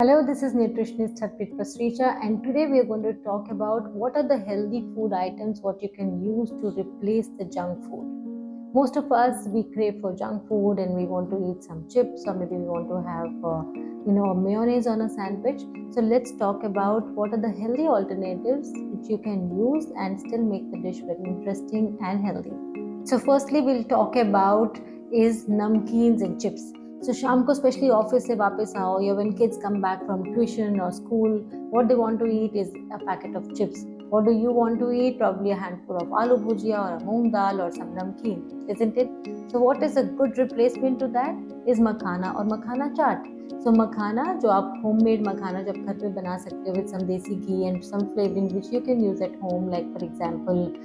Hello, this is nutritionist Harpreet Pasricha, and today we are going to talk about what are the healthy food items what you can use to replace the junk food. Most of us we crave for junk food and we want to eat some chips or maybe we want to have a mayonnaise on a sandwich. So let's talk about what are the healthy alternatives which you can use and still make the dish very interesting and healthy. So firstly we'll talk about is namkeens and chips. So शाम को specially office से वापस आओ या when kids come back from tuition or school, what they want to eat is a packet of chips. What do you want to eat? Probably a handful of aloo bhujia or a moong dal or some namkeen, isn't it? So what is a good replacement to that is makhana or makhana chaat. So makhana जो आप homemade makhana जब घर पे बना सकते हो with some desi ghee and some flavoring which you can use at home, like for example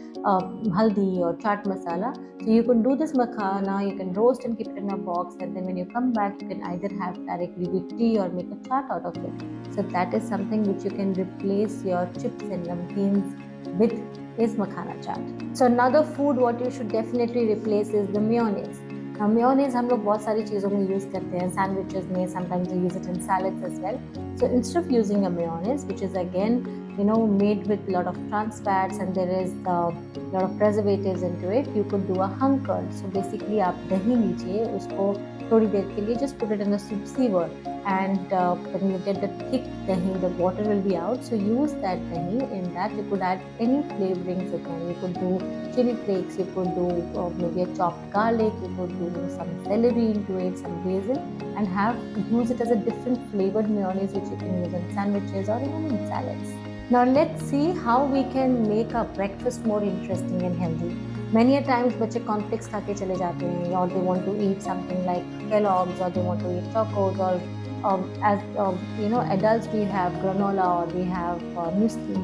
haldi or chaat masala. So you can do this makhana, you can roast and keep it in a box, and then when you come back you can either have directly with tea or make a chaat out of it. So that is something which you can replace your chips and namkeens with is makhana chaat. So another food what you should definitely replace is the mayonnaise. Now mayonnaise हम लोग बहुत सारी चीज़ों में use करते हैं, sandwiches में, sometimes we use it in salads as well. So instead of using a mayonnaise, which is again made with a lot of trans fats and there is a lot of preservatives into it, you could do a hung curd. So basically आप दही लीजिए, उसको थोड़ी देर के लिए just put it in a soup sieve and when you get the thick dahi, the water will be out. So use that dahi. In that you could add any flavorings again. You could do chili flakes, you could do maybe a chopped garlic, you could do some celery into it, some basil, and use it as a different flavored mayonnaise which you can use in sandwiches or even in salads. Now let's see how we can make our breakfast more interesting and healthy. Many a times बच्चे cornflakes खा के चले जाते हैं or they want to eat something like Kellogg's or they want to eat Chocos or as adults we have granola or we have muesli.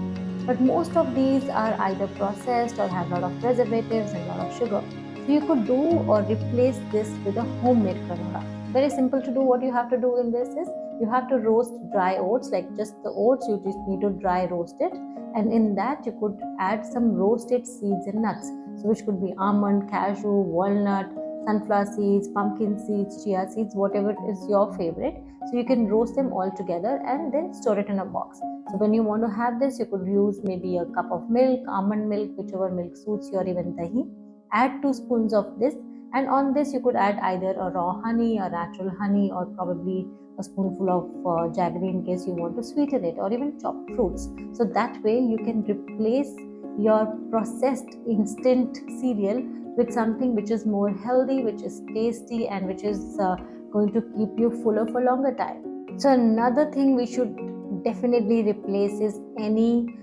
But most of these are either processed or have a lot of preservatives and a lot of sugar. So you could do or replace this with a homemade granola. Very simple to do. What you have to do in this is you have to roast dry oats, like just the oats, you just need to dry roast it. And in that you could add some roasted seeds and nuts. So which could be almond, cashew, walnut, sunflower seeds, pumpkin seeds, chia seeds, whatever is your favorite. So you can roast them all together and then store it in a box. So when you want to have this, you could use maybe a cup of milk, almond milk, whichever milk suits you, or even dahi. Add 2 spoons of this, and on this you could add either a raw honey or natural honey or probably a spoonful of jaggery in case you want to sweeten it, or even chopped fruits. So that way you can replace your processed instant cereal with something which is more healthy, which is tasty, and which is going to keep you fuller for longer time. So another thing we should definitely replace is any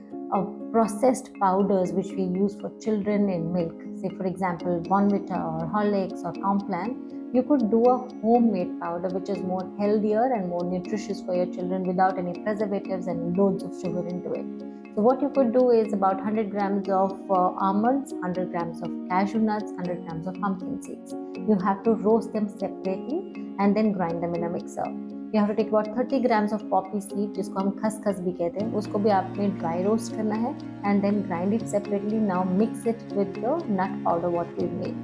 processed powders which we use for children in milk. Say for example Bonvita or Horlicks or Complan. You could do a homemade powder which is more healthier and more nutritious for your children without any preservatives and loads of sugar into it. So what you could do is about 100 grams of almonds, 100 grams of cashew nuts, 100 grams of pumpkin seeds. You have to roast them separately and then grind them in a mixer. You have to take about 30 grams of poppy seed, जिसको हम खसखस भी कहते हैं, उसको भी आपने dry roast करना है and then grind it separately. Now mix it with the nut powder what we made.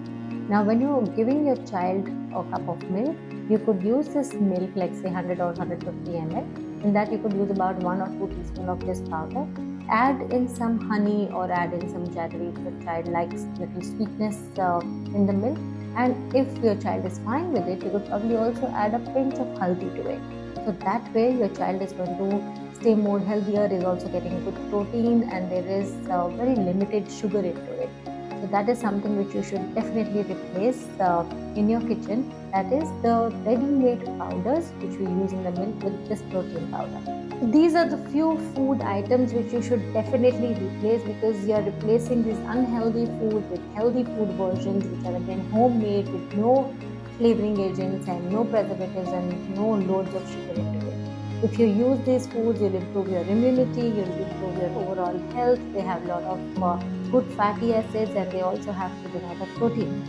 Now when you are giving your child a cup of milk, you could use this milk like say 100 or 150 ml. In that you could use about 1 or 2 teaspoons of this powder. Add in some honey or add in some jaggery if your child likes little sweetness in the milk. And if your child is fine with it, you could probably also add a pinch of haldi to it. So that way your child is going to stay more healthier, is also getting good protein, and there is very limited sugar into it. So that is something which you should definitely replace in your kitchen. That is the ready-made powders which we use in the milk with this protein powder. These are the few food items which you should definitely replace, because you are replacing these unhealthy food with healthy food versions which are again homemade with no flavoring agents and no preservatives and no loads of sugar into it. If you use these foods, you'll improve your immunity, you'll improve your overall health. They have a lot of good fatty acids and they also have a lot of protein.